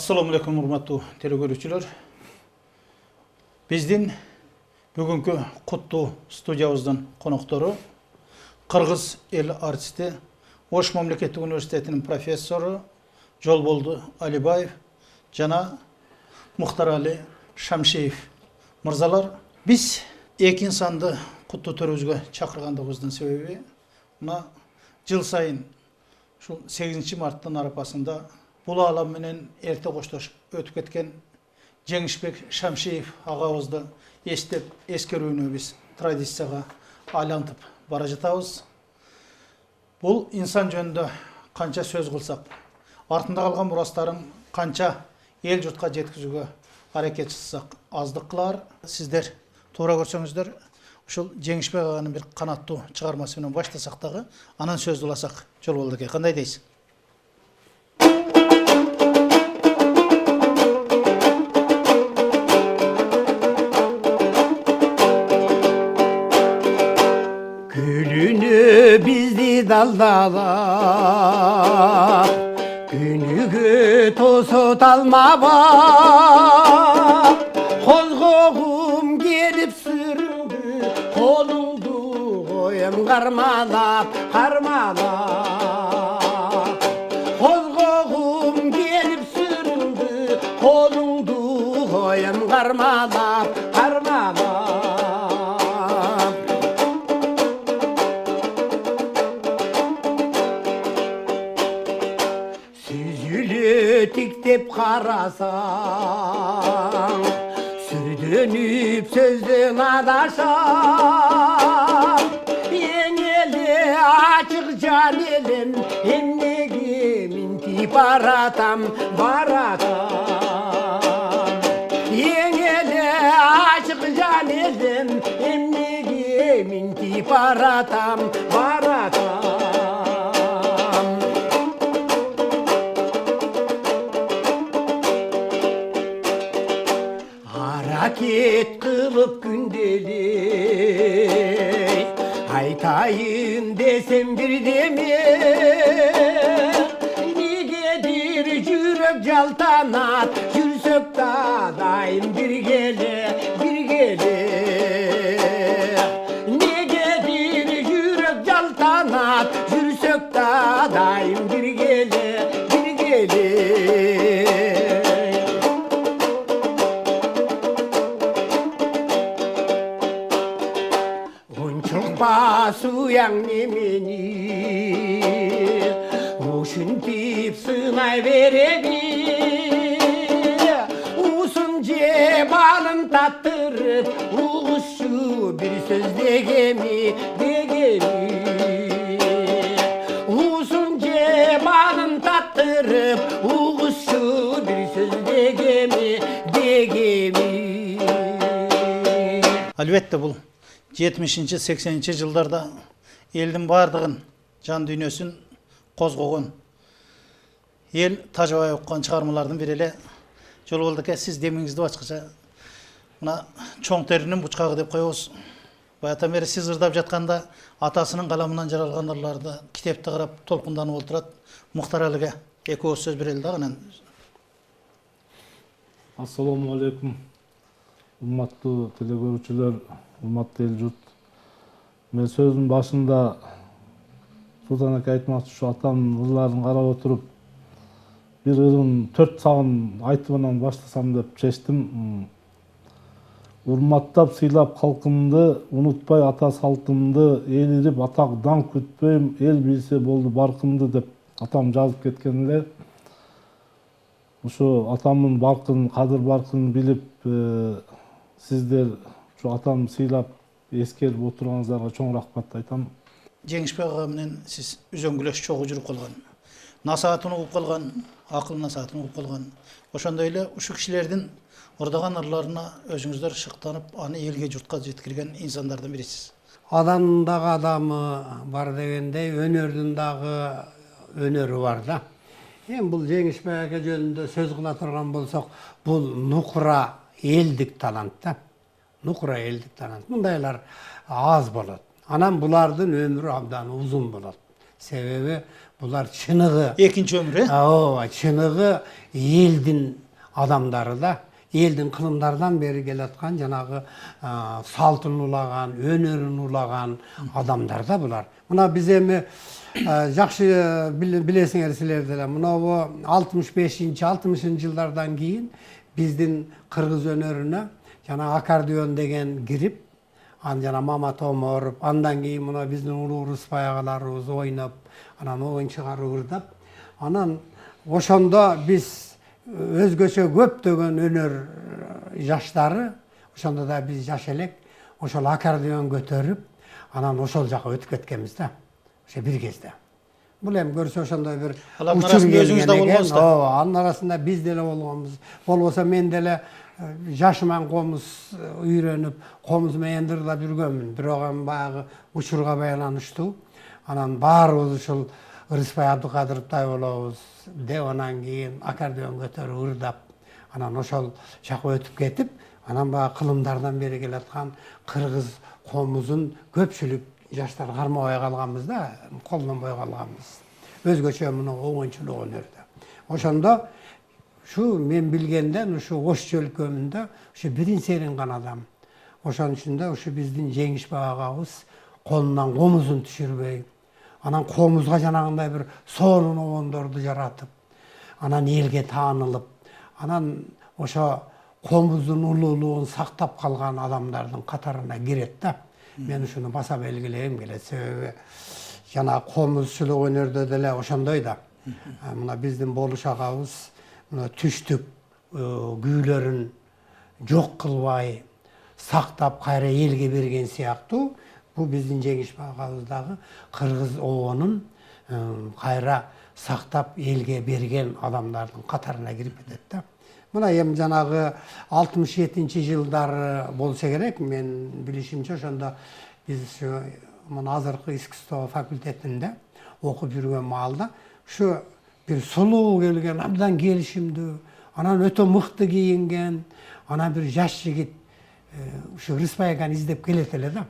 Assalamu alaikum урматтуу телекөрүүчүлөр. Биздин бүгүнкү куттуу студиябыздын коноктору Кыргыз эл артисти, Ош мамлекеттик университетинин профессору Жолболду Алибаев жана Мухтарали Шамшиев мырзалар. Биз эки инсанды куттуу төрүбүзгө чакыргандыгыбыздын себеби мына жыл сайын ушул 8 марттын арапасында бул алам менен эрте коштошуп өтүп кеткен Жеңишбек Шамшиев агабызды эстеп эскерүүнү биз традицияга айлантып бара жатабыз. Бул инсан жөнүндө канча сөз кылсак, артында калган мурастарын канча эл журтка жеткизүүгө аракет кылсак аздык кылар. Сиздер туура көрсөңүздөр, ушул Жеңишбек аганын бир канаттуу чыгармасы менен баштасак дагы, анан сөз уласак Жолболду эке. Кандай дейсиз? Bizdi daldalap, günügü tosut alma bak. Kozgoğum gelip süründü, kolundu koyum karmalap, karmalap. Kozgoğum gelip süründü, kolundu koyum karmalap, karmalap. Tiktep karasan, sürdönüp sözden adaşan. Yengeli açık can elim, emnegimin tip baratam. Yengeli açık can elim, emnegimin tip baratam. Hareket kılıp gündelik, aytayın desem bir demir. Nigedir yürek jaltanat, yürsök dağdayım bir gele. Nigedir yürek jaltanat, yürsök dağdayım bir gele. Basuyang nemeni ушинтип сынай береби уsun балын таттырып угушу бир сөз дегеми уsun балын таттырып угушу бир сөз дегеми Албетте бул 70-80 жылдарда элдин бардыгын жан дүйнөсүн козгогон, эл тажабай оккон чыгармалардын бири эле. Жолболду эке, сиз демиңизди башкача мына чоң теринин бучкагы деп коебуз. Баятан бери сиз ырдап жатканда атасынын каламынан жаралган ырларды китепти карап толкунданып отурат. Мухтаралыга экөөбүз сөз берели дагы анан. Ассаламу алейкум, урматтуу телекөрүүчүлөр, урматтуу эл журт. Мен сөзүн башында Султан эке айтмакчы, ушу атамдын ырларын карап отуруп, бир ырын 4 сагын айтып анан баштасам деп чечтим. Урматтап сыйлап калкымды, унутпай ата салтымды, эл ирип атак даңк күтпөйм, эл билсе болду баркымды деп атам жазып кеткен эле. Ушу атамдын баркын, кадыр баркын билип, сиздер ушу атам сыйлап эскерип отурганыңыздарга чоң рахмат айтам. Жеңишбек ага менен сиз үзөңгүлөш чогуу жүрүп калган, насаатын угуп калган, акыл насаатын угуп калган. Ошондой эле ушу кишилердин ырдаган ырларына өзүңүздөр шыктанып, аны элге журтка жеткирген инсандардын бирисиз. Адамдын дагы адамы бар дегендей, өнөрдүн дагы өнөрү бар да. Эми бул Жеңишбек эке жөнүндө сөз кыла турган болсок, бул нукура элдик талант да. Нукура элдик талант. Мындайлар аз болот. Анан булардын өмүрү абдан узун болот. Себеби булар чыныгы Экинчи өмүр, ооба чыныгы элдин адамдары да, элдин кылымдардан бери келаткан жанагы салтын улаган, өнөрүн улаган адамдар да булар. Мына биз эми жакшы билесиңер силер деле, мына 65-60 жылдардан кийин биздин кыргыз өнөрүнө жана аккордеон деген кирип, жана Мамат Оморов, андан кийин мына биздин улуу Рыспай агаларыбыз ойноп, анан оюнчугар ырдап, анан ошондо биз өзгөчө көптөгөн өнөр жаштары, ошондо да биз жаш элек, ошол аккордеон көтөрүп, анан ошол жака өтүп кеткенбиз да. Ошо бир кезде. Бул эми көрсө ошондой бир Алардын арасында өзүңүз да болгонсуз да. ооба, анын арасында биз деле болгонбуз. Болбосо мен деле жашыман комуз үйрөнүп, комуз менен ырдап жүргөнмүн. Бирок эми баягы учурга байланыштуу, анан баарыбыз ушул Рыспай Абдыкадыровтай болобуз деп, анан кийин аккордеон көтөрүп ырдап, анан ошол жака өтүп кетип, анан баягы кылымдардан бери келаткан кыргыз комузун көпчүлүк жаштар кармабай калганбыз да, колдонбой калганбыз. Өзгөчө мына оңончулук өнөрдө. Ошондо ушу мен билгенден ушу Ош өлкөмүндө ушу бирин серин гана адам. Ошонун үчүндө ушу биздин Жеңишбек агабыз колунан комузун түшүрбөй, анан комузга жанагындай бир сонун огондорду жаратып, анан элге таанылып, анан ошо комуздун улуулугун сактап калган адамдардын катарына кирет да. Мен ушуну баса белгилегим келет. Себеби жана комузчулук өнөрдө деле ошондой да. Мына биздин Болуш агабыз мына түштүк күүлөрүн жок кылбай сактап кайра элге берген сыяктуу, бул биздин Жеңишбек агабыз дагы кыргыз обонун кайра сактап элге берген адамдардын катарына кирип кетет да. Мына эми жанагы 67-жылдары болсо керек, мен билишимче ошондо биз мына азыркы искусство факультетинде окуп жүргөн маалда ушу бир сулуу келген, абдан келишимдүү, анан өтө мыкты кийинген, анан бир жаш жигит ушу Рыспай аганы издеп келет эле да.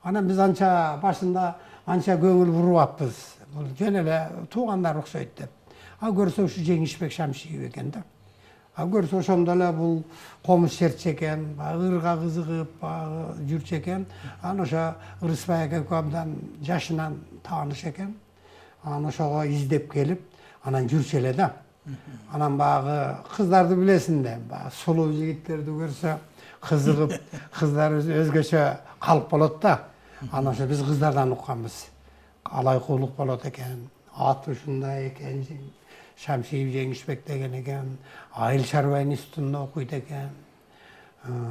Анан биз анча башында анча көңүл бурбаппыз. Бул жөн эле туугандар окшойт деп. Көрсө ушу Жеңишбек Шамшиев экен да. Көрсө ошондо эле бул комуз чертчү экен, ырга кызыгып жүрчү экен. Анан ошо Рыспай ака абдан жашынан тааныш экен. Анан ошого издеп келип, анан жүрчү эле да. Анан баягы кыздарды билесиң да, баягы сулуу жигиттерди көрсө кызыгып, кыздар өзгөчө калып болот да. Анан ошо биз кыздардан укканбыз. Алайкуулук болот экен, аты ушундай экен, Шамшиев Жеңишбек деген экен, Айыл чарба институтунда окуйт экен.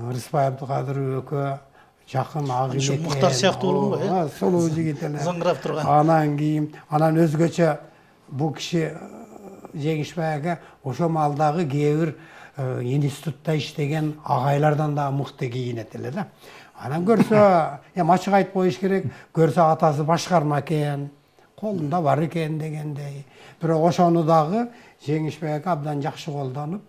Рыспай Абдыкадыров экөө жакын агыл экен. Муктар сыяктуу болгон го, сулуу жигит эле. Зыңгырап турган. Анан кийин, анан өзгөчө бул киши Жеңишбек ака ошо маалдагы кээ бир институтта иштеген агайлардан да мыкты кийинет эле да. Анан көрсө, эми ачык айтып коюш керек, көрсө атасы башкарма экен, колунда бар экен дегендей. Бирок ошону дагы Жеңишбек ака абдан жакшы колдонуп,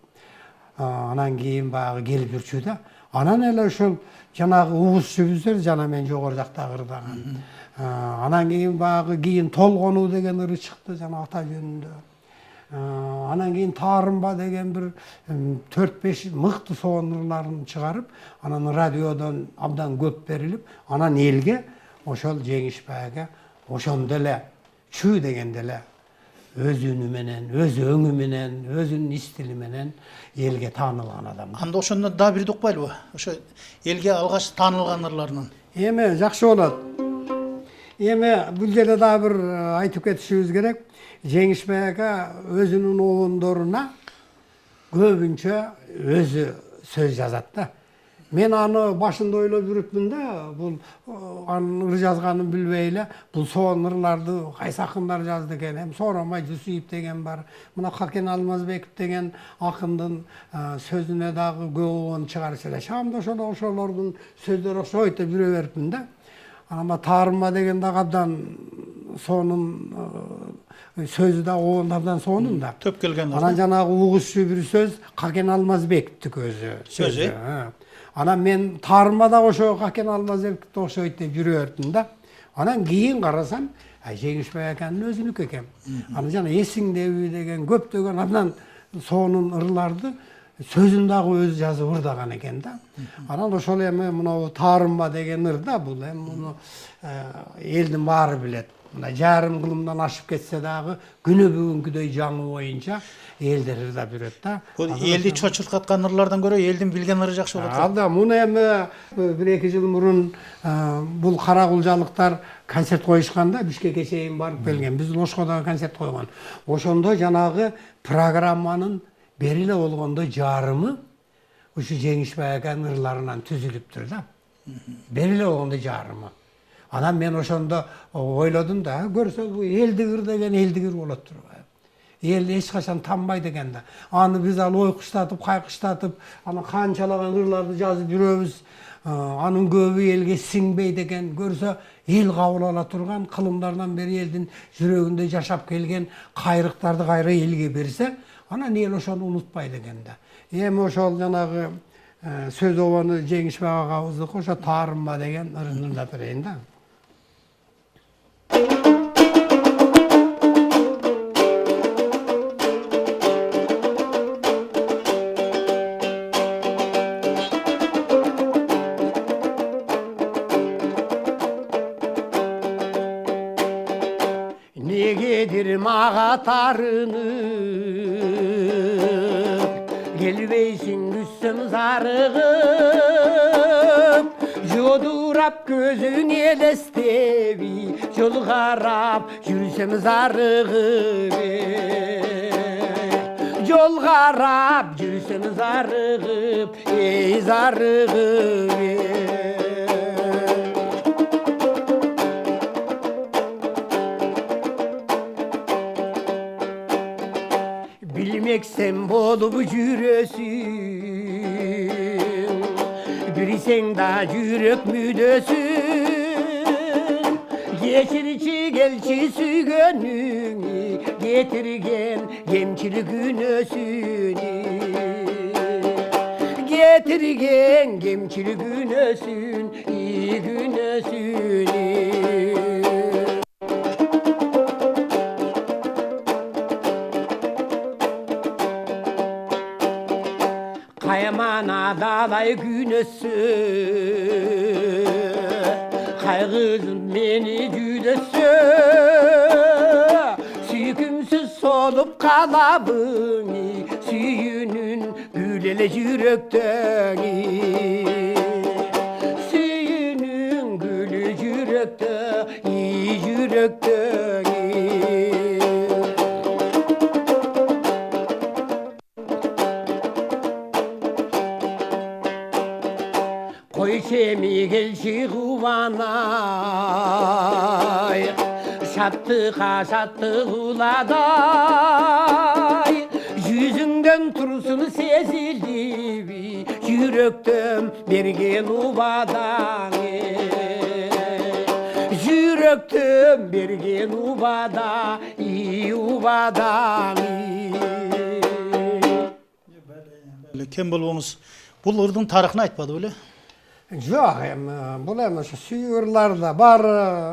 анан кийин баягы келип жүрчү да. Анан эле ушул жанагы угузчубуздер жана мен жогору жакта ырдаган. Анан кийин баягы кийин Толгонуу деген ыры чыкты жана ата жөнүндө. Анан кийин Таарымба деген бир 4-5 мыкты соон ырларын чыгарып, анан радиодон абдан көп берилип, анан элге ошол Жеңишбек ака ошондо эле чүү дегенде эле өз үнү менен, өз өңү менен, өзүнүн стили менен элге таанылган адам. Анда ошондон да бирди укпайлыбы? Ошо элге алгач таанылган ырларынан. Эми жакшы болот. Эми бул жерде дагы бир айтып кетишибиз керек. Жеңишбек ака өзүнүн обондоруна көбүнчө өзү сөз жазат да. Мен аны башында ойлоп жүрүпмүн да, бул анын ыр жазганын билбей эле, бул соон ырларды кайсы акындар жазды экен. Эми Сооронбай Жусуев деген бар. Мына Какен Алмазбеков деген акындын сөзүнө дагы көп чыгарыш эле. Шамда ошолордун сөздөрү окшойт деп жүрө берипмин да. Анан Таарымба деген дагы абдан сонун сөзү да абдан сонун да. Төп келген. Анан жанагы угузчу бир сөз Какен Алмазбековдук өзү. Сөзү. Анан мен Таарымба да ошо Какен Алмазбековду окшойт деп жүрө бердим да. Анан кийин карасам, Жеңишбек аканын өзүнүкү экен. Аны жана эсиңдеби деген көптөгөн андан сонун ырларды сөзүн дагы өзү жазып ырдаган экен да. Анан ошол эми мынау таарынба деген ыр да, бул эми муну элдин баары билет. Мына жарым кылымдан ашып кетсе дагы күнү бүгүнкүдөй жаңы боюнча элдер ырдап жүрөт да. Бул элди чочурткаткан ырлардан көрө элдин билген ыры жакшы болот. Абда муну эми 1-2 жыл мурун бул каракулжалыктар концерт коюшканда Бишкекке чейин барып келген. Биз Ошкодо концерт койгон. Ошондо жанагы программанын бери эле болгондо жарымы ушу Жеңишбек аканын ырларынан түзүлүптүр да. Бери эле болгондо жарымы. Анан мен ошондо ойлодум да, көрсө бул элдик ыр деген элдик ыр болот турбайбы. Эл эч качан танбайт экен да. Аны биз ал ойкуштатып, кайкыштатып, аны канчалаган ырларды жазып жүрөбүз. Анын көбү элге сиңбейт экен. Көрсө эл кабыл ала турган кылымдардан бери элдин жүрөгүндө жашап келген кайрыктарды кайра элге берсе, анан эл ошону унутпайт экен да. Эми ошол жанагы сөз обону Жеңишбек агабыздыкы ошо таарынба деген ырын ырдап берейин да. Negedir mağa tarınıp, gelbeysin üstüm zarığıp, jodurap gözün elestevi, yol garap yürüsem zarığıp. Yol garap yürüsem zarığıp, ey zarığıp. Bilmeksem bolup jürösün, bilsen da jürök müdösün. Geçirçi gelçi sügönünü, getirgen gemçilik günösünü. Getirgen gemçilik günösün, iyi günösünü. Kaymana dağlay günösü, kaygızın beni güdösü. Sükümsüz solup kalabını, süyünün gülele yürekten. Süyünün gülü yürekte, iyi yürekten. Koy kemi gelşi kuvanay, şattığa şattık uladay. Yüzünden tursun sezildi, yürekten bergen uvadan. Yürekten bergen uvada, iyi uvadan. Kem болбоңуз, бул ырдын тарыхын айтпады беле? Жоқ, бұл эми ошо сүйүрларда бар,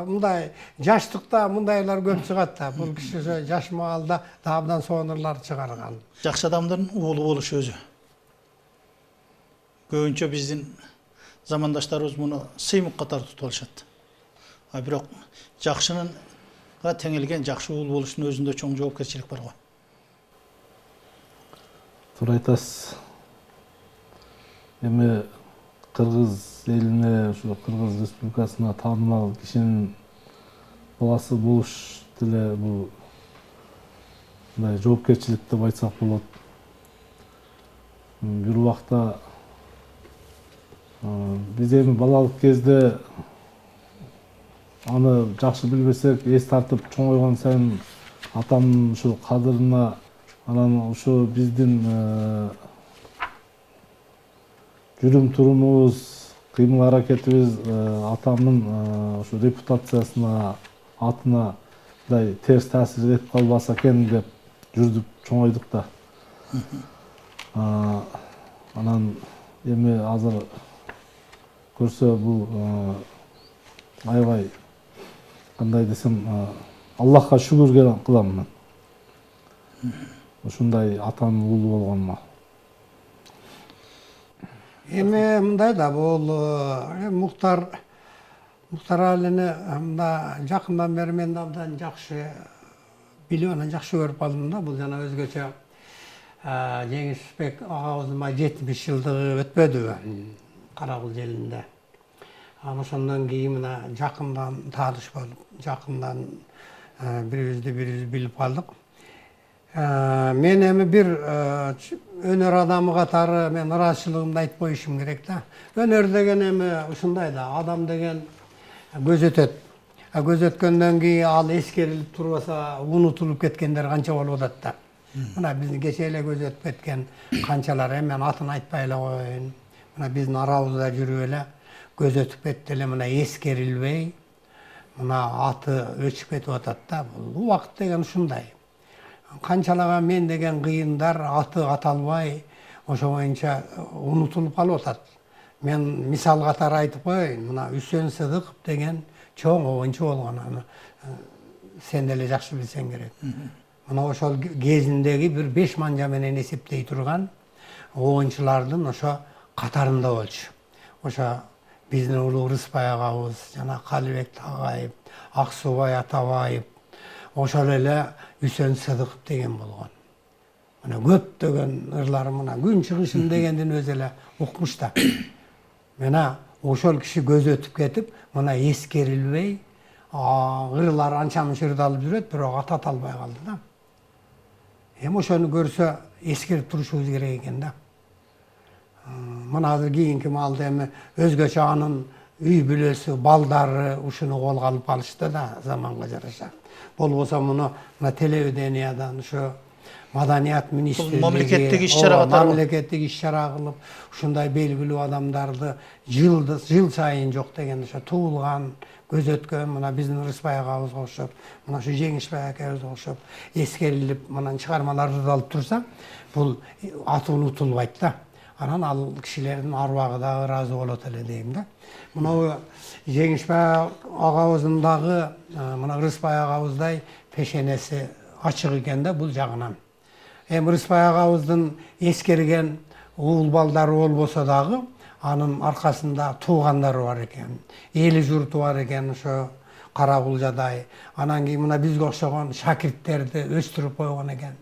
мындай жаштыкта мындайлар көп чыгат да. Бул киши жаш маалда абдан сонурлар чыгарган. Жакшы адамдын уулу болушу өзү. Көбүнчө биздин замандаштарыбыз муну сыймык катары тутуп алышат. А бирок жакшынынга теңелген жакшы уул болушунун өзүндө чоң жоопкерчилик бар го. Туура айтасыз. Эми Кыргыз элине, ушу Кыргыз Республикасына таанымал кишинин баласы болуш деле бул мындай жоопкерчилик деп айтсак болот. Бир убакта биз эми балалык кезде аны жакшы билбесек, эс тартып чоңойгон сайын атамдын ушу кадырына, анан ушу биздин жүрүм турумубуз, кыймыл аракетибиз атамдын ушу репутациясына, атына мындай терс таасир этип калбаса экен деп жүрдүп чоңойдук да. Анан эми азыр көрсө бул аябай кандай десем, Аллахка шүгүр кылам мен. Ушундай атанын уулу болгоnuма. Эми мындай да бул Муктар Алини мында жакындан бери мен абдан жакшы билип, анан жакшы көрүп калдым да. Бул жана өзгөчө Жеңишбек агабызыма 70 жылдыгы өтпөдүбү Карагул жеринде. Анан ошондон кийин мына жакындан тааныш болуп, жакындан бирибизди бирибиз билип калдык. Мен эми бир өнөр адамы катары мен ыраазычылыгымды айтып коюшум керек да. Өнөр деген эми ушундай да, адам деген көз өтөт. Көз өткөндөн кийин ал эскерилип турбаса, унутулуп кеткендер канча болуп атат да. Мына биздин кечээ эле көз өтүп кеткен канчалар, эми мен атын айтпай эле коеюн. Мына биздин арабызда жүрүп эле көз өтүп кетти эле, мына эскерилбей, мына аты өчүп кетип атат да. Бул убакыт деген ушундай. Канчалаган мен деген кыйындар аты аталбай, ошо боюнча унутулуп калып атат. Мен мисал катары айтып коеюн, мына Үсен Сыдыков деген чоң оюнчу болгон, аны сен деле жакшы билсең керек. Мына ошол кезиндеги бир 5 манжа менен эсептей турган оюнчулардын ошо катарында болчу. Ошо биздин улуу Рыспай агабыз, жана Калыбек Тагайып, Аксубай Атабаев, ошол эле Үсен Сыдыков деген болгон. Мына көптөгөн ырлар, мына күн чыгышын дегендин өзү эле укмуш да. Мына ошол киши көз өтүп кетип, мына эскерилбей, ырлар анча мынча ырдалып жүрөт, бирок ата албай калды да. Эми ошону көрсө эскерип турушубуз керек экен да. Мына азыр кийинки маалда эми өзгөчө анын үй бүлөсү, балдары ушуну колго алып калышты да, заманга жараша. Болбосо мына телевидениядан ошо маданият министрлиги, мамлекеттик иш-чара катары, мамлекеттик иш-чара кылып, ушундай белгилүү адамдарды жыл сайын жок деген ошо туулган, көз өткөн, мына биздин Рыспай агабызга окшоп, мына ушу Жеңишбек акебизге окшоп эскерилип, мына чыгармалар ырдалып турса, бул аты унутулбайт да. Анан ал кишилердин арбагы дагы ыраазы болот эле дейм да. Мына Жеңишбек агабыздын дагы мына Рыспай агабыздай пешенеси ачык экен да бул жагынан. Эми Рыспай агабыздын эскерген уул балдары болбосо дагы анын аркасында туугандары бар экен. Эли журту бар экен ошо Карагулжадай. Анан кийин мына бизге окшогон шакирттерди өстүрүп койгон экен.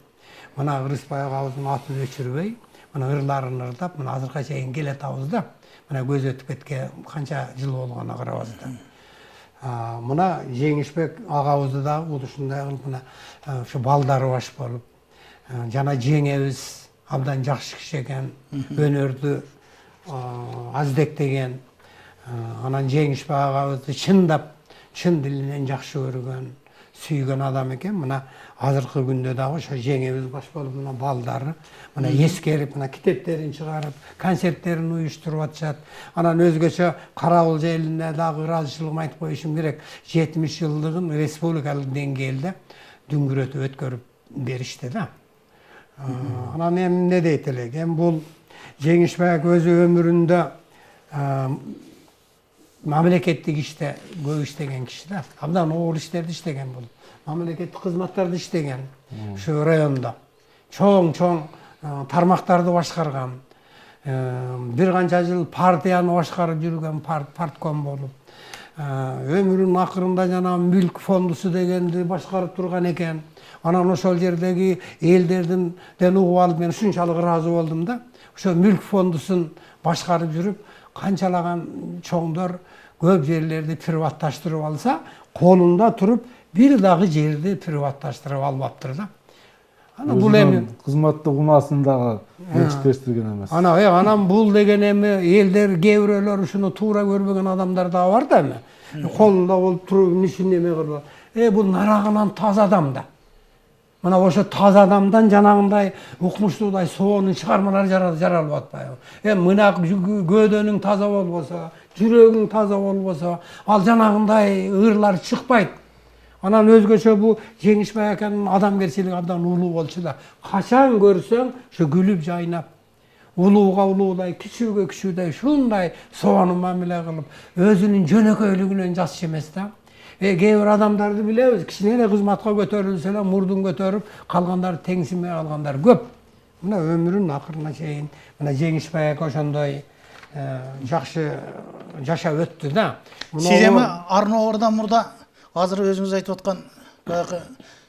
Мына Рыспай агабыздын атын өчүрбөй, мына ырларын ырдап, мына азыркыга чейин келатабыз да. Мына көз өтүп кетке канча жыл болгонуна карабыз да. Мына Жеңишбек агабызды дагы ушундай кылып мына ушу балдары баш болуп, жана жеңебиз абдан жакшы киши экен, өнөрдү аздектеген, анан Жеңишбек агабызды чындап, чын дилинен жакшы көргөн, сүйгөн адам экен. Мына азыркы күндө дагы ошо жеңебиз баш болуп, мына балдары мына эскерип, мына китептерин чыгарып, концерттерин уюштуруп атышат. Анан өзгөчө Карагул элине дагы ыраазычылыгымды айтып коюшум керек. 70 жылдыгын республикалык деңгээлде дүңгүрөтүп өткөрүп беришти да. Анан эми эмне дейт элек? Эми бул Жеңишбек өзү өмүрүндө мамлекеттик иште көп иштеген киши да. Абдан оор иштерди иштеген бул. Мамлекеттик кызматтарды иштеген. Ушу райондо чоң тармактарды башкарган. Бир канча жыл партияны башкарып жүргөн, партком болуп. Өмүрүнүн акырында жана мүлк фондусу дегенди башкарып турган экен. Анан ошол жердеги элдердин угуп алып мен ушунчалык ыраазы болдум да. Ошо мүлк фондусун башкарып жүрүп, канчалаган чоңдор көп жерлерди приватташтырып алса, колунда туруп бир дагы жерди приватташтырып албаптыр да. Ана бул эми кызматтык унаасын дагы жетиштирген эмес. Анан бул деген эми элдер кээ бирөөлөр ушуну туура көрбөгөн адамдар да бар да эми. Колунда болуп туруп ишин эме кылып, бул нарагынан таза адам да. Мына ошо таза адамдан жанагындай укмуштуудай соонун чыгармалары жаралып атпайбы? Мына көөдөнүң таза болбосо, жүрөгүң таза болбосо, ал жанагындай ырлар чыкпайт. Анан өзгөчө бул Жеңишбек акенин адамгерчилиги абдан улуу болчу да. Качан көрсөң, ошо күлүп жайнап, улууга улуудай, кичүүгө кичүүдай ушундай соонун мамиле кылып, өзүнүн жөнөкөйлүгүнөн жаз эмес да. Kээ бир адамдарды билебиз, кичине кызматка көтөрүлсө эле мурдун көтөрүп, калгандары теңсинбей калгандар көп. Мына өмүрүнүн акырына чейин мына Жеңишбай ака ошондой жакшы жашап өттү да. Сиз эми Арноордан мурда азыр өзүңүз айтып аткан баягы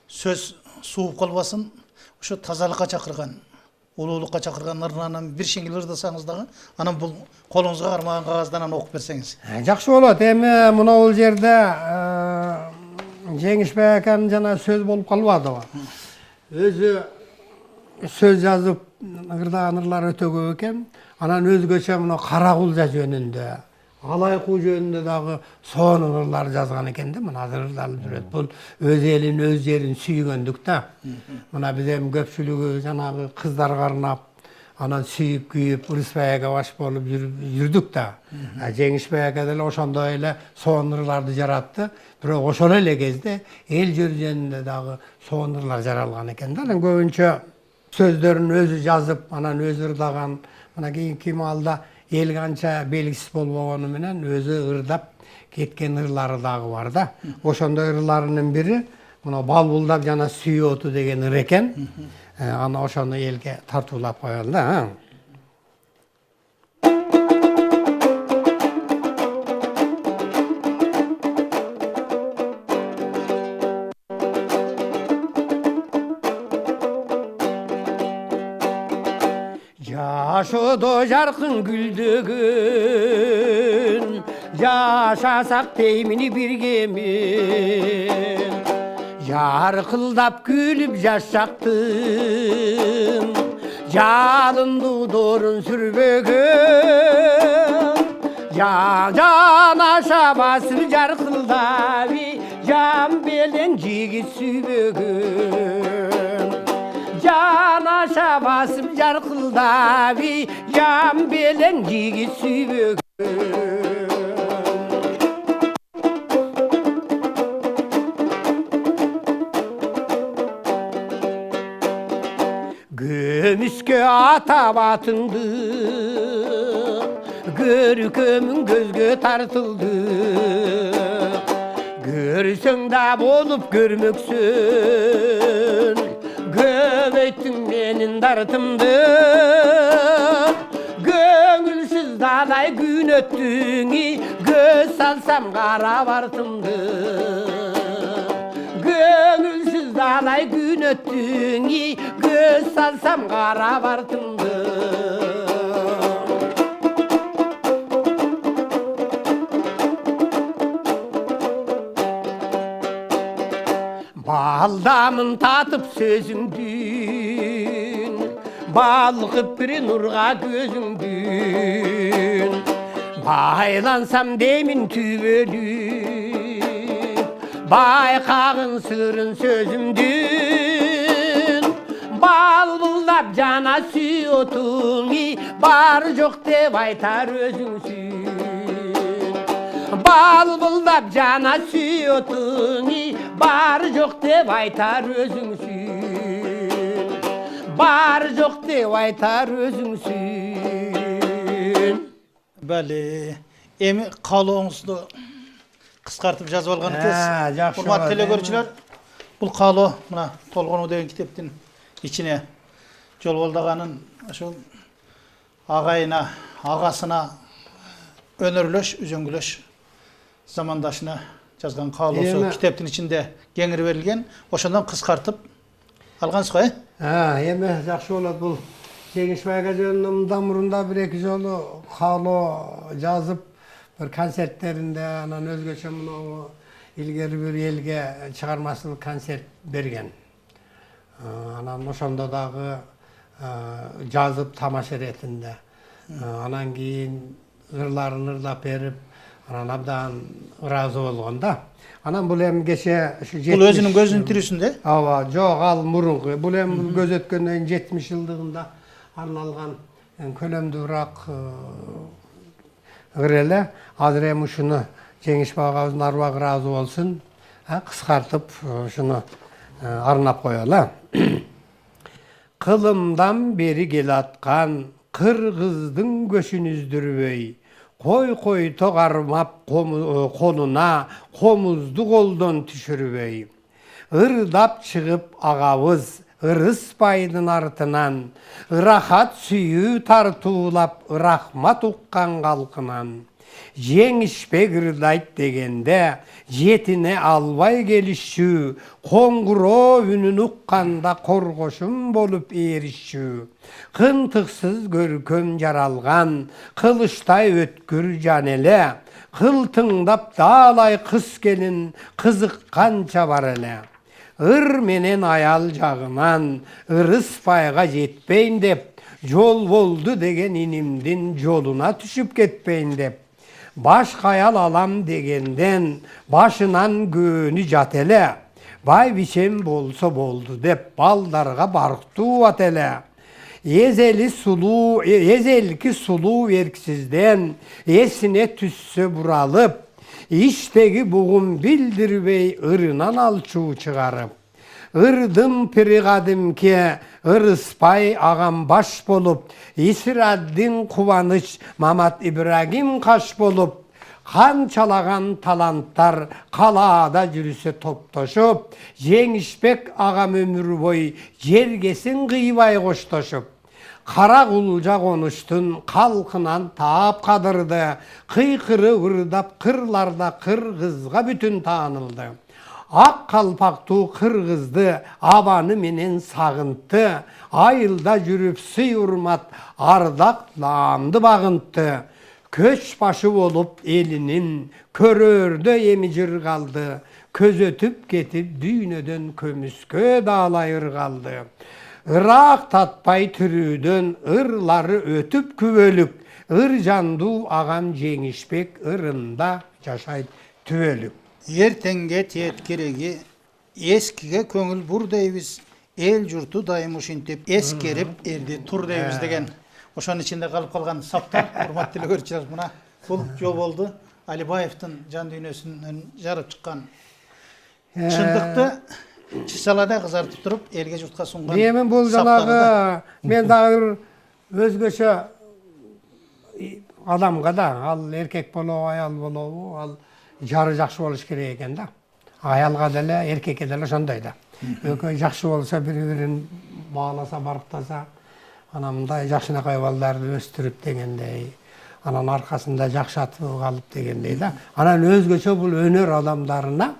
сөз сууп калбасын, ошо тазалыкка чакырган, улуулукка чакырган ырнанан бир шеңгел ырдасаңыз дагы, анан бул колуңузга кармаган кагаздан анан окуп берсеңиз. Жакшы болот. Эми мына бул жерде Жеңишбай аканын жана сөз болуп калбадыбы? Өзү сөз жазып ырдаган ырлар өтө көп экен. Анан өзгөчө мына Каракулжа жөнүндө, Алайкуу жөнүндө дагы сонун ырлар жазган экен да. Мына азыр ырдалып жүрөт. Бул өз элин, өз жерин сүйгөндүк да. Мына биз эми көпчүлүгү жанагы кыздарга арнап, анан сүйүп күйүп Ырысбай ака баш болуп жүрдүк да. Жеңишбай ака деле ошондой эле сонун ырларды жаратты. Бирок ошол эле кезде эл жер жөнүндө дагы сонун ырлар жаралган экен да. Анан көбүнчө сөздөрүн өзү жазып, анан өзү ырдаган. Мына кийинки маалда эл канча белгисиз болбогону менен өзү ырдап кеткен ырлары дагы бар да. Ошондой ырларынын бири мына балбулдап жана сүйүү оту деген ыр экен. Аны ошону элге тартуулап коелу да. Жашоодо жаркын гүлдөгөн, жашасак деймини биргемен. Жаркылдап күлүп жашактым, жалындуу доорун сүрбөгөн. Жанаша басып жаркылдап, жан белен жигит сүйбөгөн. Жанаша басып жаркылдап, жан белен жигит сүйбөгөн. Көмүскө атап атыңды, көркөмүң көзгө тартылды. Көрсөң да болуп көрмөксүн, көбөйттүң менин дартымды. Көңүлсүз далай күн өттүң, көз салсам карап артымды. Көңүлсүз далай күн өттүң, көз салсам карап артымды. Балдамын татып сөзүңдүн, балкып бир нурга көзүңдүн. Байлансам деймин түбөлүп, байкагын сырын сөзүмдүн. Балбулдап жана сүй отуң, бар жок деп айтар өзүңсүн. Балбулдап жана сүй отуң, бар жок деп айтар өзүңсүн. Бар жок деп айтар өзүңсүн. Бәле, эми каалооңузду кыскартып жазып алган экенсиз. Жакшы. Урматтуу телекөрүүчүлөр, бул каалоо мына Толгонуу деген китептин ичине Жолболду аганын ошол агайына, агасына өнөрлөш, үзөңгүлөш замандашына жазган каалоосу китептин ичинде кеңири берилген. Ошондон кыскартып алгансыз го, Эми жакшы болот. Бул Жеңишбай ака жөнүндө мындан мурунда бир-эки жолу каалоо жазып, bir konsertlerinde anan özgöçe bunu ilgeri bir elge çıkarmasını konser bergen. Anan oşonda dağı жазып тамаша ретинде. Анан кийин ырларын ырлап берип, анан абдан ыраазы болгон да. Анан бул эми кече бул өзүнүн көзүнүн тирүүсүндө? Ооба, жок, ал мурунку. Бул эми көз өткөндөн 70 жылдыгында арналган көлөмдүүрөөк ыр эле. Азыр эми ушуну Жеңишбай агабыздын арбагы ыраазы болсун, кыскартып ушуну арнап коелу. Kılımdan beri gel atkan, kırgızdın göçün üzdürбөй, Koy togarmap koluna, komuzdu koldan düşürübey. Irdap çıkıp ağavız, ırıspaydım artınan, rahat suyu tartuğulap, rahmat uqqan kalkınan. Жеңішпек ырдайт дегенде, жетіне албай келішші, қоңғыро үнін ұққанда қорғошым болып ерішші. Қынтықсыз көркем жаралған, қылыштай өткір жанеле, қылтыңдап далай қыз келін, қызыққанша бар әле. Ыр менен аял жағынан, ырыспайға жетпейін деп, жол болды деген inimдin жолуна түшіп кетпейін деп. Baş kayal alam degenden başınan göğünü jatele. Bay biçem bolsa boldu dep baldarga barktu atele. Ezelki sulu verksizden esine tüsse buralıp işteki buğum bildirbey ırınan alçu çıgarıp. Irdım pirigadim ki ırıspay ağam baş bolup, İsiraddin Kuvanıç Mamat İbrahim kaş bolup, kan çalagan talantlar kalada jürüse toptoşup, Jеңişbek ağam ömür boyu jergesin kıybay koştoşup. Kara kulca konuştun kalkınan taap kadırdı, kıykırı ırdap kırlarda kırgızga bütün tanıldı. Ak kalpaktu kırgızdı, abanı menen sağıntı, ayılda jürüp sıyurmat, ardak lamdı bağıntı. Köç başı olup elinin, körördü emicir kaldı, köz ötüp getip düğünödön kömüskö dağlayır kaldı. Irak tatpay türüdön ırları ötüp küvölük, ırjandu ağam Жеңişbek ırında yaşayt tüvölük. Ертеңге тиет кереги, ескиге көңіл бұр дейбіз, ел жұрты дайым ушинтеп ескеріп ерде тұр дейбіз деген. Ошонун ичинде калып калган саптар, урматтуу көрүүчүлөр, мына бул жол болду. Алибаевдин жан дүйнөсүнөн жарып чыккан чындыкты чысалада кызартып туруп элге журтка сунган. Мен бул жанагы мен дагы өзгөчө адамга да, ал эркек болобу, аял болобу, ал жары жакшы болуш керек экен да. Аялга деле, эркекке деле ошондой да. Экөө жакшы болсо, бири-бирин бааласа, барктаса, ана мындай жакшынакай балдарды өстүрүп дегендей, анан аркасында жакшы атып калып дегендей да. Анан өзгөчө бул өнөр адамдарына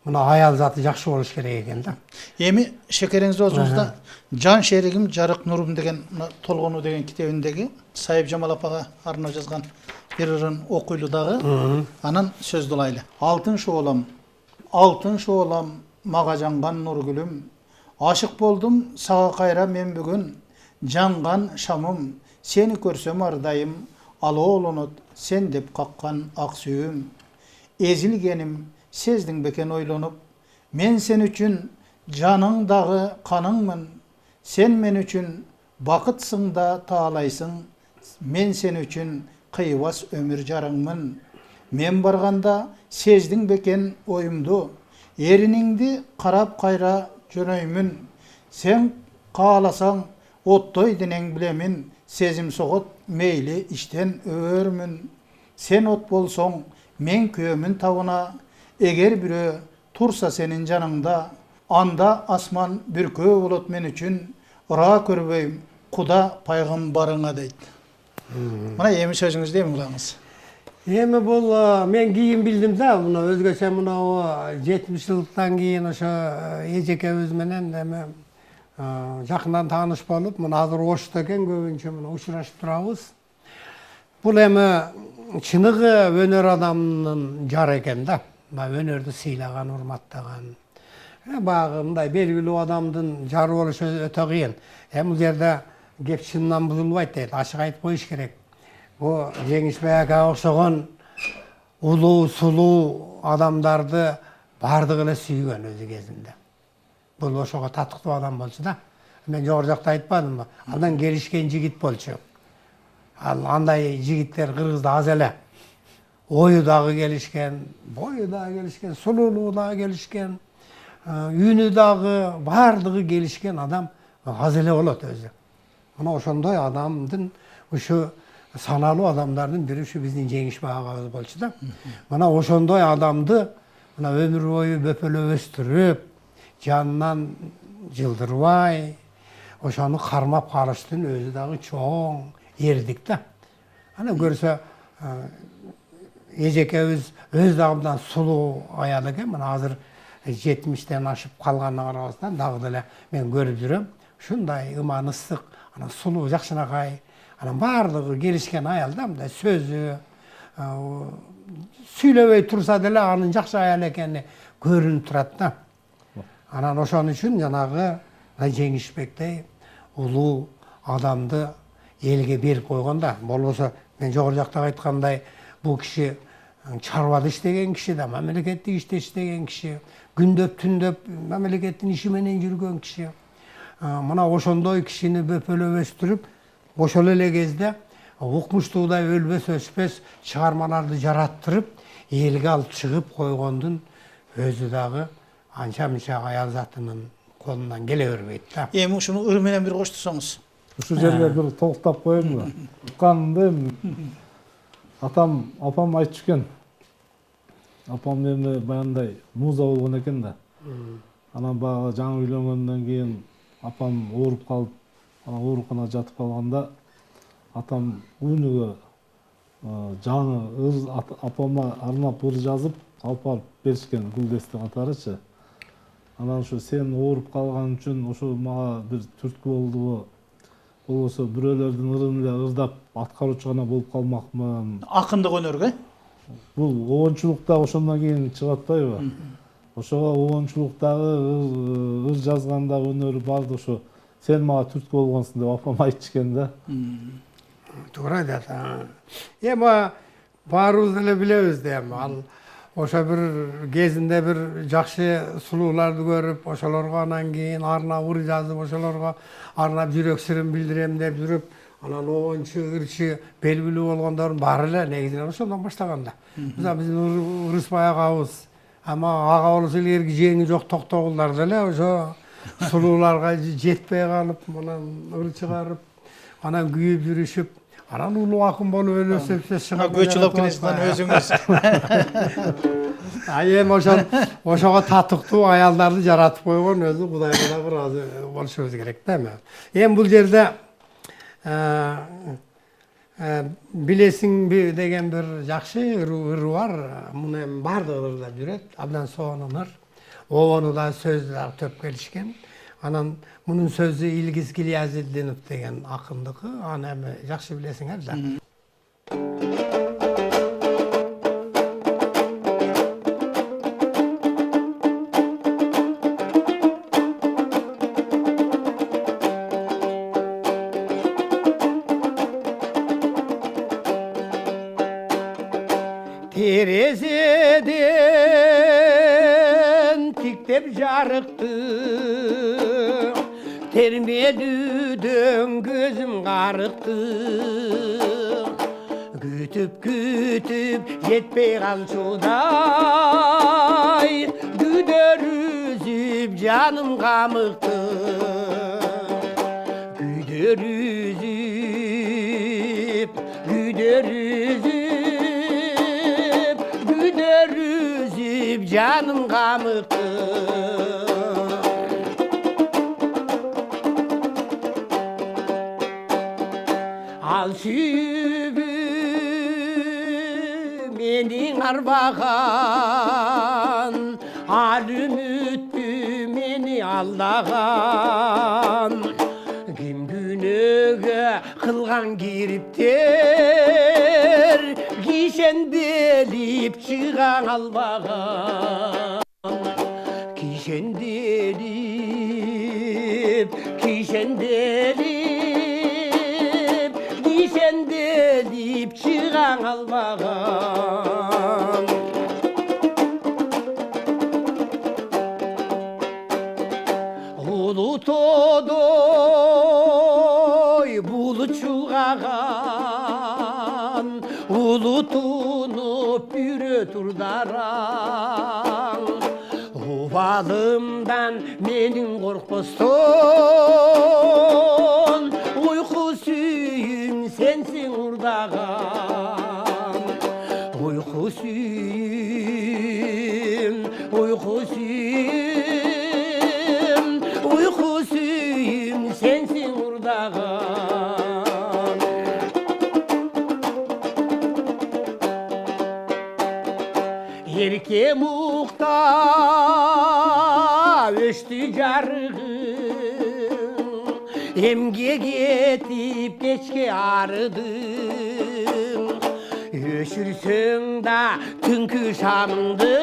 мына аял заты жакшы болуш керек экен да. Эми шекериңиз болсоңузда Жан шеригим жарык нурум деген толгонуу деген китебиндеги Сайып Жамал апага арнап жазган bir ырын окуйлу дагы. Анан сөздү улайлы. Алтын шоолам, мага жанган нур гүлүм. Ашык болдум сага кайра мен бүгүн. Жанган шамым, сени көрсөм ардайым. Алоолонот сен деп каккан ак сүйүм. Ezilgenim, сездиң бекен ойлонуп. Мен сен үчүн жаның дагы каныңмын. Sen men üçün bakıtsın da tağlaysın. Men sen üçün kıyvas ömür jarыңмын. Men barganda sezdin beken oyumdu. Eriningdi karap kayra jönöymün. Sen kağlasan ottoy dinen bilemin. Sezim soğut meyli işten öörmün. Sen ot bolsoň men kömün tavına. Eger biri tursa senin janыңda. Anda asman bürkö bulut men üçün. Ura körbeyim, Kuda paygамбарыңа дейт. Мына эми сөзүңүздү эми угаңыз. Эми бул мен кийин билдим да, мына өзгөчө мына 70 жылдан кийин ошо эжекебиз менен эми жакындан тааныш болуп, мына азыр Ошто экен көбүнчө мына учурашып турабыз. Бул эми чыныгы өнөр адамынын жары экен да. Өнөрдү сыйлаган, урматтаган. Баягы мындай белгилүү адамдын жары болушу өтө кыйын. Бул жерде кеп чынынан бузулбайт дейт, ачык айтып коюш керек. Бул Жеңишбек ага окшогон улуу, сулуу адамдарды бардыгы эле сүйгөн өзү кезинде. Бул ошого татыктуу адам болчу да. Мен жогору жакта айтпадымбы? Андан келишкен жигит болчу. Ал андай жигиттер Кыргызда аз эле. Ою дагы келишкен, бою дагы келишкен, сулуулугу дагы келишкен. Үнү дагы бардыгы келишкен адам аз эле болот өзү. Мына ошондой адамдын ушу саналуу адамдардын бири ушу биздин жеңишбек агабыз болчу да. Мына ошондой адамды мына өмүр бою бөпөлөп өстүрүп, жанынан жылдырбай, ошону кармап калыштын өзү дагы чоң эрдик да. Аны көрсө эжекебиз өз дагы мындан сулуу аял экен. Мына азыр 70-тен ашып калганына карабастан дагы деле мен көрүп жүрөм. Ушундай ыман ысык, анан сулуу, жакшынакай, анан баардыгы келишкен аял да. Мындай сөзү сүйлөбөй турса деле анын жакшы аял экени көрүнүп турат да. Анан ошон үчүн жанагы Жеңишбектей улуу адамды элге берип койгон да. Болбосо мен жогору жакта айткандай бул киши чарбада иштеген киши да, мамлекеттик иште иштеген киши, күндөп түндөп мамлекеттин иши менен жүргөн киши. Мына ошондой кишини бөпөлөп өстүрүп, ошол эле кезде укмуштуудай өлбөс өчпөс чыгармаларды жараттырып, элге алып чыгып койгондун өзү дагы анча-мынча аял затынын колунан келе бербейт да. Эми ушуну ыр менен бир коштурсоңуз. Ушу жерге бир токтоп коеюнбу? Укканымда апам айтчу экен. Апам эми баягындай муза болгон экен да. Анан баягы жаңы үйлөнгөндөн кийин апам ооруп калып, анан ооруканада жатып калганда атам үйүнүгө жаңы апама арнап ыр жазып алып барып беришкен гүлдестик катарычы. Анан ушу сен ооруп калган үчүн ошо мага бир түрткү болдубу? Болбосо бирөөлөрдүн ырын эле ырдап аткаруучу гана болуп калмакмын. Акындык өнөргө? Бул обончулук да ошондон кийин чыгып атпайбы? Ошого обончулуктагы ыр жазгандагы өнөрү барды ошо сен мага түрткү болгонсуң деп апам айтчу экен да. Туура айтат. Эми баарыбыз эле билебиз да эми ал ошо бир кезинде бир жакшы сулууларды көрүп, ошолорго анан кийин арнап ыр жазып, ошолорго арнап жүрөк сырын билдирем деп жүрүп, анан обончу, ырчы белгилүү болгондордун баары эле негизинен ошондон баштаган да. Мисалы биздин Ырысбай агабыз, ама ага болсо илгерки жеңи жок токтогулдар деле ошо сулууларга жетпей калып, анан ыр чыгарып, анан күйүп жүрүшүп, анан улуу акын болуп өлөсөп чыгып Көчүлөп келесиңер өзүңүз. Эми ошого татыктуу аялдарды жаратып койгон өзү Кудайга да ыраазы болушубуз керек да эми. Эми бул жерде билесиңби деген бир жакшы ыр бар. Муну эми баардык ырда жүрөт. Абдан сонун ыр. Обону да сөзү да төп келишкен. Анан мунун сөзү Илгиз Гилязетдинов деген акындыкы. Аны эми жакшы билесиңер да. Terezeden tiktep jarıktı, termelüdön gözüm karıktı. Kütüp yetpey kalçuday, güder üzüp canım kamıktı. Güder üzüp canım kamıktı. Al sübü menin arbağan, al ümittü meni aldağan. Kim günöge kılgan giripter, kişen delip çıgan albağan. Kişen delip, çıgan albağan. Ulu todoy bulut çulğağan, ulutunu pürö turdaran. Uvalımdan menin korkposton, uyku suyum sensin urdan. ырдаған uyku suyum sensin ырдаған ерке мұқта өшті жарығым емге кетіп кешке арыдым өшірсең да түнкі шамыңды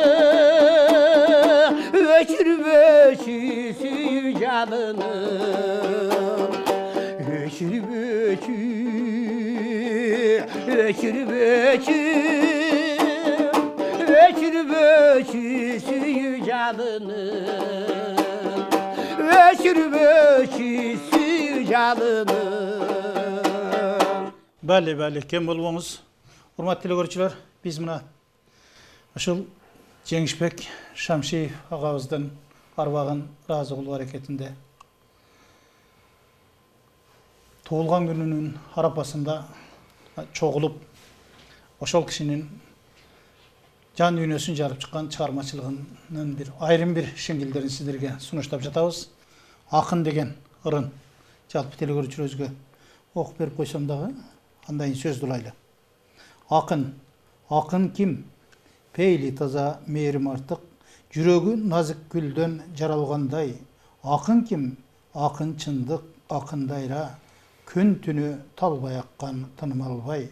өшіріп сүй жадыным өшіріп sүй jadının Öşürüp sүй jadının Bəli, kem bolmamız. Hurmatly görüşçüler, biz mına uşul Жеңишбек Шамшиев агабыздан арбаган разы кылуу аракетинде туылган күнүнүн арапасында чогулуп ошол кишинин жан дүйнөсүн жарып чыккан чыгармачылыгынын айрым бир шеңгелдерин сиздерге сунуштап жатабыз. Акын деген ырын жалпы телекөрүүчүлөрүбүзгө окуп берип койсом дагы андайын сөз дулайлы. Акын ким? Пейли таза мээрим артык, жүрөгү назык гүлдөн жаралгандай. Акын ким? Акын чындык, акын дайра, күн түнү талбай аккан тыным албай.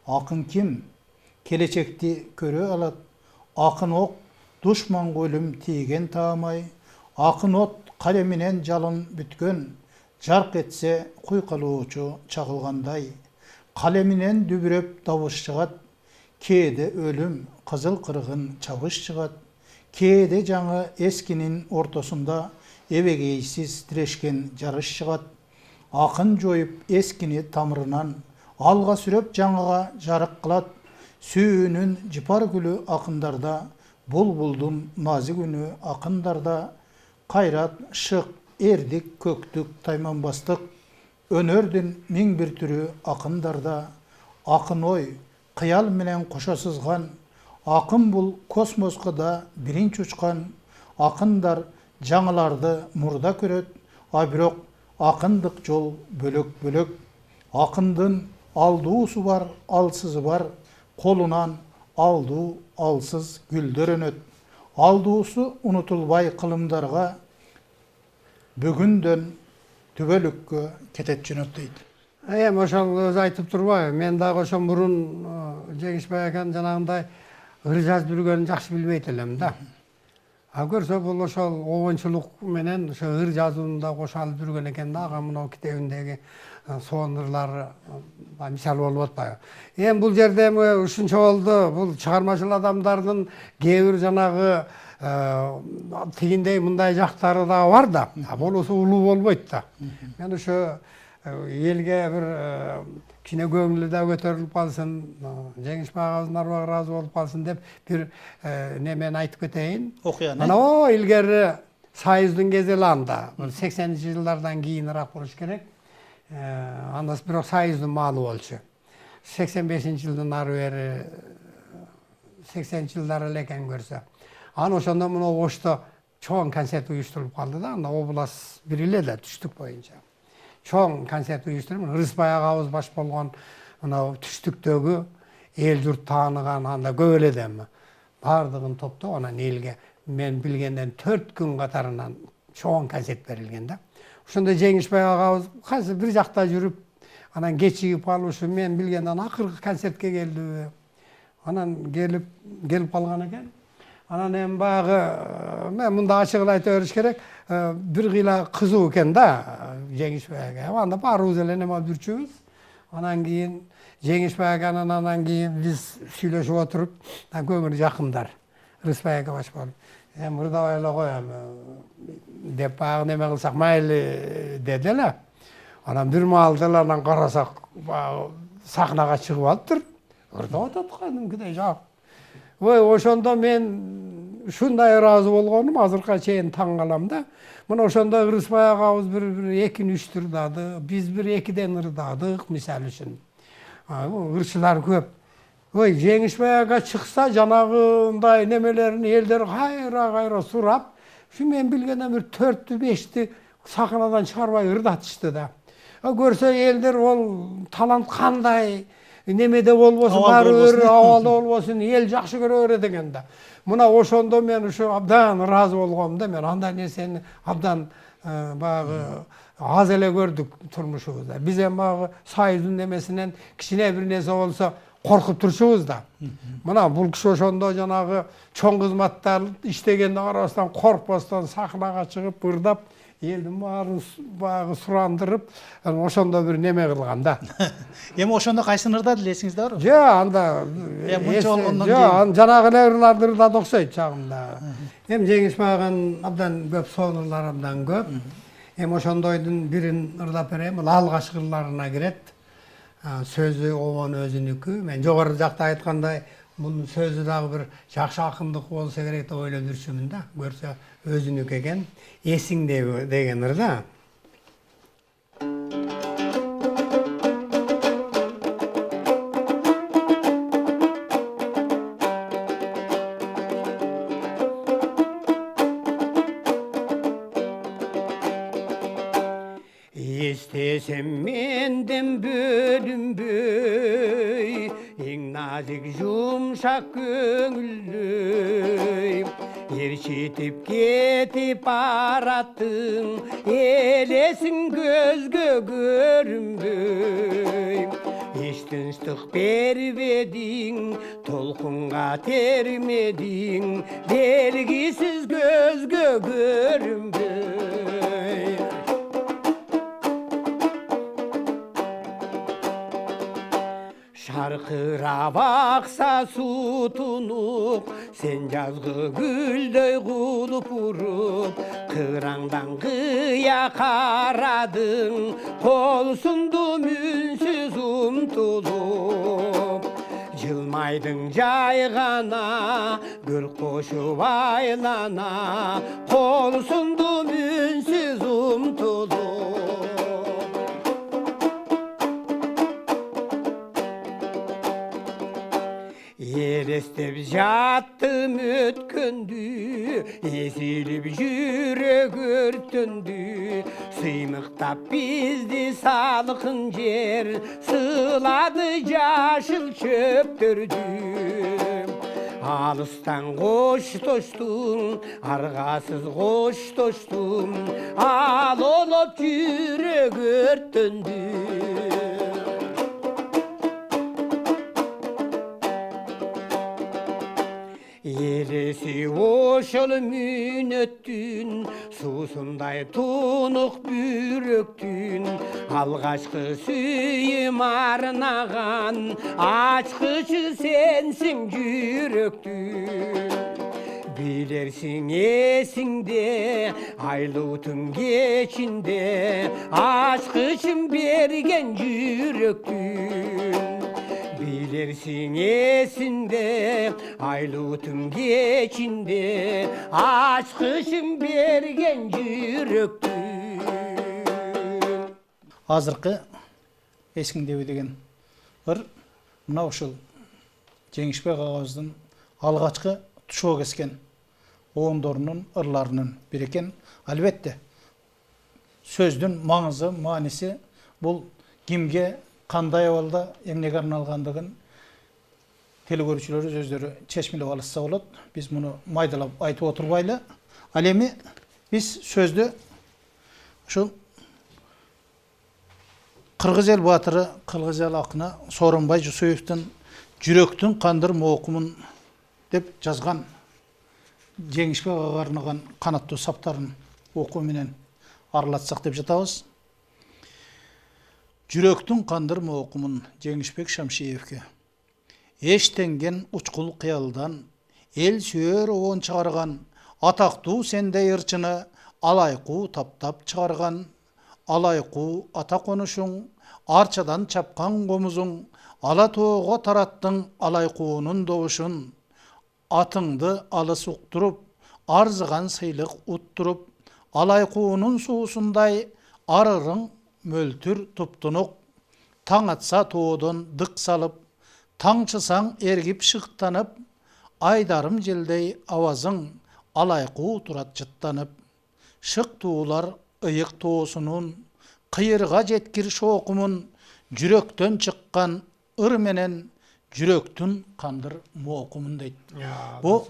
Акын ким? Келечекти көрө алат. Акын ок, душманга өлүм тийген таамай. Акын от калеминен жалын бүткөн, жарк этсе куйкалоочу чагылгандай. Калеминен дүбүрөп табыш чыгат, кээде өлүм кызыл кыргын чабыш чыгат. Кээде жаңы эскинин ортосунда эбегейсиз тирешкен жарыш чыгат. Акын жоюп эскини тамырынан, алга сүрөп жаңыга жарык кылат. Сүйүүнүн жыпар гүлү акындарда, булбулдун назик үнү акындарда. Кайрат, шык, эрдик, көктүк, тайманбастык, өнөрдүн миң бир түрү акындарда. Акын ой, кыял менен кошо сызган, акын бул космоско да биринчи учкан. Акындар жаңыларды мурда көрөт, а бирок акындык жол бөлөк-бөлөк. Акындын алдуусу бар, алсызы бар, колунан алдуу, алсыз гүлдөр өнөт. Алдуусу унутулбай кылымдарга, бүгүндөн түбөлүккө кетет жөнөт дейт. Ошол өзү айтып турбайбы? Мен дагы ошо мурун Жеңишбек аканын жанагындай ыр жазып жүргөнүн жакшы билбейт элем да. А көрсө бул ошол обончулук менен ошо ыр жазуунда кошо алып жүргөн экен да. Ага мына китебиндеги сонун ырлары мисал болуп атпайбы? Эми бул жерде ушунча болду. Бул чыгармачыл адамдардын кээ бир жанагы тигиндей мындай жактары да бар да. Болосо улуу болбойт да. Мен ошо элге бир кичине көңүлү да көтөрүлүп калсын, Жеңишбек агабыздын арбагы ыраазы болуп калсын деп бир немен айтып кетейин. Окуяны. Анау илгери Союздун кези эле анда 80-жылдардан кийинирээк болуш керек. Анда бирок Союздун маалы болчу. 85-жылдын ары бери 80-жылдар эле экен көрсө. Аны ошондо мына Ошто чоң концерт уюштурулуп калды да, анда область бир эле да түштүк боюнча. Чоң концерт уюштуруп, Рыспай агабыз баш болгон мына түштүктөгү эл журт тааныган анда көп эле да бардыгын топтоп анан элге мен билгенден 4 күн катарынан чоң концерт берилген да. Ошондо Жеңишбек агабыз кайсы бир жакта жүрүп, анан кечигип калышы мен билгенден акыркы концертке келди. Анан келип калган экен. Анан эми баягы мен мында ачыгын айта бериш керек, бир кыйла кызуу экен да Жеңишбек ака. Анда баарыбыз эле неме алып жүрчүбүз. Анан кийин Жеңишбек аканын анан кийин биз сүйлөшүп отуруп, көңүл жакындар. Рыспай ака баш болуп, эми ырдабай эле коем деп баягы неме кылсак майли деди эле. Анан бир маалда эле анан карасак сахнага чыгып алыптыр. Ырдап атат кадимкидей жак. Ошондо мен ушундай ыраазы болгонум азыркыга чейин таң калам да. Мына ошондо Рыспай агабыз бир 2-3 ырдады, биз бир 2ден ырдадык мисалы үчүн. ырчылар көп. Ой, жеңишпеге чыкса жанагындай немелерин элдер кайра сурап, şu men bilgenden bir 4'tü 5'ti sakınadan çıkarmayı ırdatıştı da. Görse elder ol talant kanday, nemede olmasın, avalda olmasın, el jakşı görür degen da. Muna oşondo men şu abdan razı bolgom da, men anda neseni abdan bağı az ele gördük turmuşubuzda. Biz hem bağı sayızın nemesinden kişine bir nese olsa korkup turşubuz da. Muna bul kişi oşondo janagı çoğun kızmatlar iştegende arasından korkmasdan sakınaga çıkıp bırdap elдің барын surandırıp oşonda bir neme kılganda. Эми ошондо кайсын ырдады элесиңизде барбы? Жо, анда мынча болгондон кийин жанагы ырдарды ырдады окшойт чагында. Эми жеңишмаган абдан көп сонурлар абдан көп. Эми ошондойдун бирин ырдап берем. Бул алгачкы ырларына кирет. Сөзү обон өзүнүкү. Мен жогору жакта айткандай, bunun sözü dagы bir жакшы акындык болса керек деп ойлоп жүрчүмүн да. Көрсө өзүнүкү экен. Эсиңде деген ырда. İstesem menden bölünböy, en nazik yumşak gönüllüy. Erçetip ketip arattın, elesin gözgö görünböy. Eştinçlik bermedin, tolkunga termedin, belgisiz gözgö görünböy. Şarkıra baksa sutunup, sen yazgı güldöy kulup urup, kırangdan kıya karadın, kol sundum ünsüz umtulup. Yılmaydın caygana, gül koşup aylana, kol sundum ünsüz umtulup. Elestep jattım ötkündü, ezilip yürek örtündü. Sıymıktap bizdi salkın jer, sıladı jaşıl çöptürdü. Alıstan koş toştum, argasız koş toştum, al olup yürek örtündü. Elesi oşul münöttün, susunday tunuk büröktün. Algaçkı suyum arnağan, açkıcı sensin jüröktün. Bilersin esinde, aylutun geçinde, açkıcım bergen jüröktün. Bilirsin esinde, aylutun geçinde, aşkışım bergen jüröktün. Азыркы эсиңдеби деген ыр мына ушул Жеңишбек агабыздын алгачкы тушоо кескен оондорунун ырларынын бири экен. Албетте сөздүн маңызы, мааниси бул кимге кандай абалда эмнеге арналгандыгын телекөрүүчүлөрүбүз өздөрү чечмелеп алышса болот. Биз муну майдалап айтып отурбайлы. Ал эми биз сөздү ушул Кыргыз эл баатыры, Кыргыз эл акыны Сооронбай Жусуевдин жүрөктүн кандыр моокумун деп жазган Жеңишбек ага арнаган канаттуу саптарын окуу менен аралатсак деп жатабыз. Жүрөктүн кандыр моокумун Жеңишбек Шамшиевке. Эштенген учкул кыялдан эл сүйөр оон чыгарган, атактуу сендей ырчыны алайкуу таптап чыгарган, алайкуу ата конушуң, арчадан чапкан комузуң, ала тоого тараттың алайкуунун добушун, атыңды алыс уктуруп, арзыган сыйлык уттуруп, алайкуунун суусундай арырың мөлтүр туптунук, Таң атса тоодон дық салып, таңчысаң эргип шықтанып, айдарым желдей авазың алайқу турат жыттанып. Шық туылар ыйық тоосунун, қиырға жеткір шоқымын, жүрөктөн чыққан ыр менен жүрөктүн кандыр моокумун дейт. Бу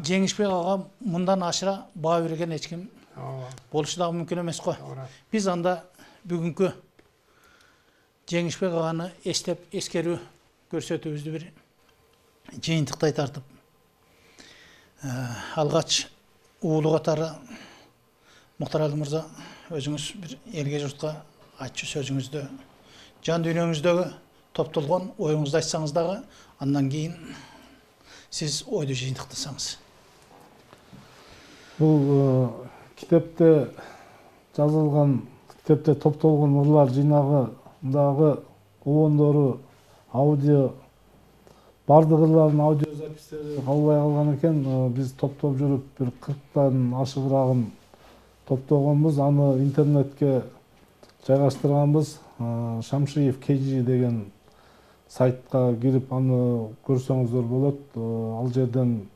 Жеңишбек ага мындан ашыра баа берген эч ким болушу дагы мүмкүн эмес го. Биз анда бүгүнкү Жеңишбек аганы эстеп эскерүү көрсөтүүбүздү бир жыйынтыктай тартып, алгач уулу катары Мухтар Али мырза, өзүңүз бир элге журтка айтчу сөзүңүздө, жан дүйнөңүздөгү топтолгон оюңузду айтсаңыз дагы, андан кийин сиз ойду жыйынтыктасаңыз. Бул китепте жазылган, китепте топтолгон ырлар жыйнагындагы обондору, аудио, бардык ырлардын аудио запистери калбай калган экен. Биз топтоп жүрүп бир 40тан ашыгыраагын топтогонбуз. Аны интернетке жайгаштырганбыз. Шамшиев KG деген сайтка кирип аны көрсөңүздөр болот. Ал жерден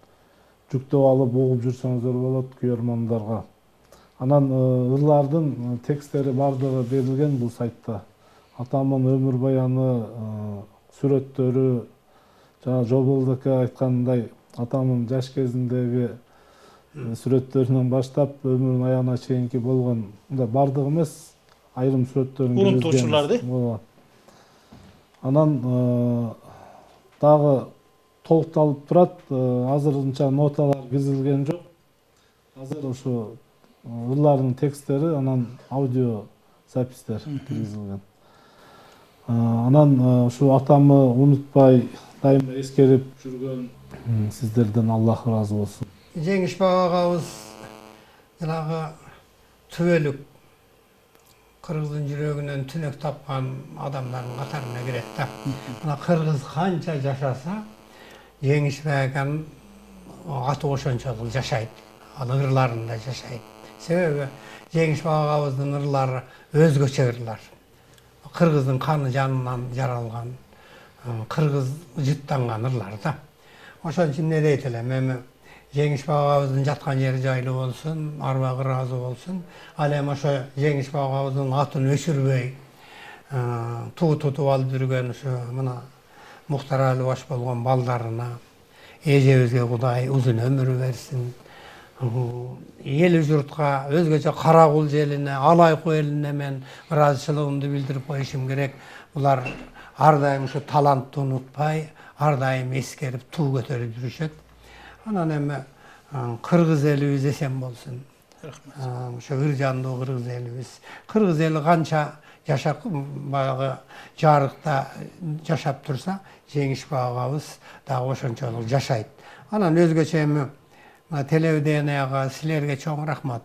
жүктөп алып угуп жүрсөңүздөр болот күйөрмандарга. Анан ырлардын текстери бардыгы берилген бул сайтта. Атамдын өмүр баяны, сүрөттөрү, жана Жолболду ака айткандай атамдын жаш кезиндеги сүрөттөрүнөн баштап өмүрүнүн аягына чейинки болгон, бардыгы эмес, айрым сүрөттөрүн урунтуучуларды. Анан дагы толукталып турат. Азырынча ноталар киргизилген жок. Азыр ушу ырлардын текстери, анан аудио запистер киргизилген. Анан ушу атамы унутпай дайыма эскерип жүргөн сиздерден Аллах ыраазы болсун. Жеңишбек агабыз жанагы түбөлүк кыргыздын жүрөгүнөн түнөк тапкан адамдардын катарына кирет да. Мына кыргыз канча жашаса, Жеңишбек аканын аты ошончолук жашайт. Ал ырларында жашайт. Себеби Жеңишбек агабыздын ырлары өзгөчө ырлар. Кыргыздын каны жанынан жаралган, кыргыз жыттанган ырлар да. Ошон үчүн эмне дейт элем, эми Жеңишбек агабыздын жаткан жери жайлуу болсун, арбагы ыраазы болсун. Ал эми ошо Жеңишбек агабыздын атын өчүрбөй туу тутуп алып жүргөн ушу мына Мухтар Али баш болгон балдарына эжебизге Кудай узун өмүр берсин. Эл журтка, өзгөчө Каракул желине, Алайку элине мен ыраазычылыгымды билдирип коюшум керек. Булар ар дайым ушу талантты унутпай, ар дайым эскерип, туу көтөрүп жүрүшөт. Анан эми кыргыз элибиз эсен болсун. Ошо ыр жандуу кыргыз элибиз. Кыргыз эли канча жашап, баягы жарыкта жашап турса, Жеңишбек агабыз дагы ошончолук жашайт. Анан өзгөчө эми телевиденияга силерге чоң рахмат.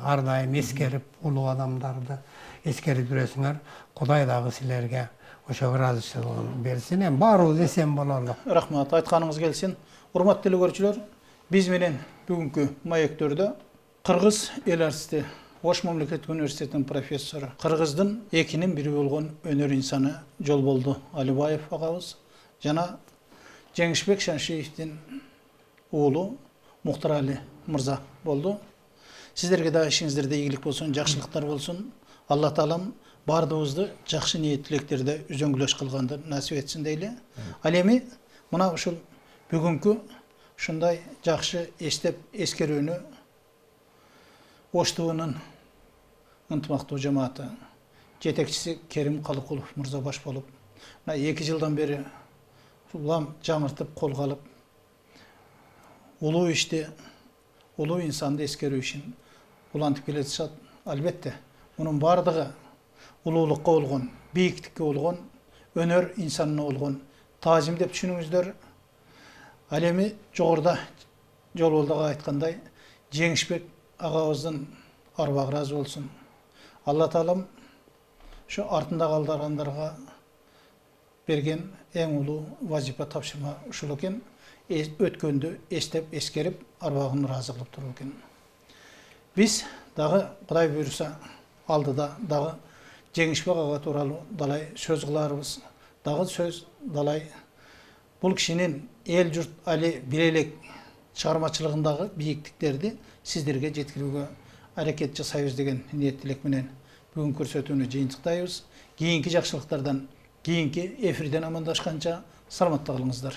Ар дайым эскерип, улуу адамдарды эскерип жүрөсүңөр. Кудай дагы силерге ошо ыраазычылыгын берсин. Эми баарыбыз эсен бололу. Рахмат, айтканыңыз келсин. Урматтуу көрүүчүлөр, биз менен бүгүнкү маектөрдө Кыргыз эл артисти, Ош мамлекеттик университетинин профессору, Кыргыздын экинин бири болгон өнөр инсаны Жолболду Алибаев агабыз жана Жеңишбек Шамшиевдин уулу Мухтар Али мырза болду. Сиздерге да ишиңиздерде ийгилик болсун, жакшылыктар болсун. Алла таалам бардыгыбызды жакшы ниет тилектерде үзөңгүлөш кылганды насип этсин дейли. Ал эми мына ушул бүгүнкү ушундай жакшы эстеп эскерүүнү Ош ТВнын ынтымактуу жамааты жетекчиси Керим Калыкулов мырза баш болуп, мына 2 жылдан бери улам жаңыртып колго алып, улуу ишти, улуу инсанды эскерүү ишин улантып келе жатышат. Албетте, мунун бардыгы улуулукка болгон, бийиктикке болгон, өнөр инсанына болгон таазим деп түшүнүңүздөр. Ал эми жогоруда Жолболду айткандай, Жеңишбек агабыздын арбагы ыраазы болсун. Алла таалам ошо артында калдыргандарга берген эң улуу вазифа тапшырма ушул экен. Өткөндү эстеп эскерип, арбагын ыраазы кылып туруп экен. Биз дагы Кудай буйруса алдыда дагы Жеңишбек ага тууралуу далай сөз кыларбыз. Дагы сөз далай бул кишинин эл журт али бир элек чыгармачылыгындагы бийиктиктерди сиздерге жеткирүүгө аракет жасайбыз деген ниет тилек менен бүгүн көрсөтүүнү жыйынтыктайбыз. Кийинки жакшылыктардан, кийинки эфирден амандашканча саламатта калыңыздар.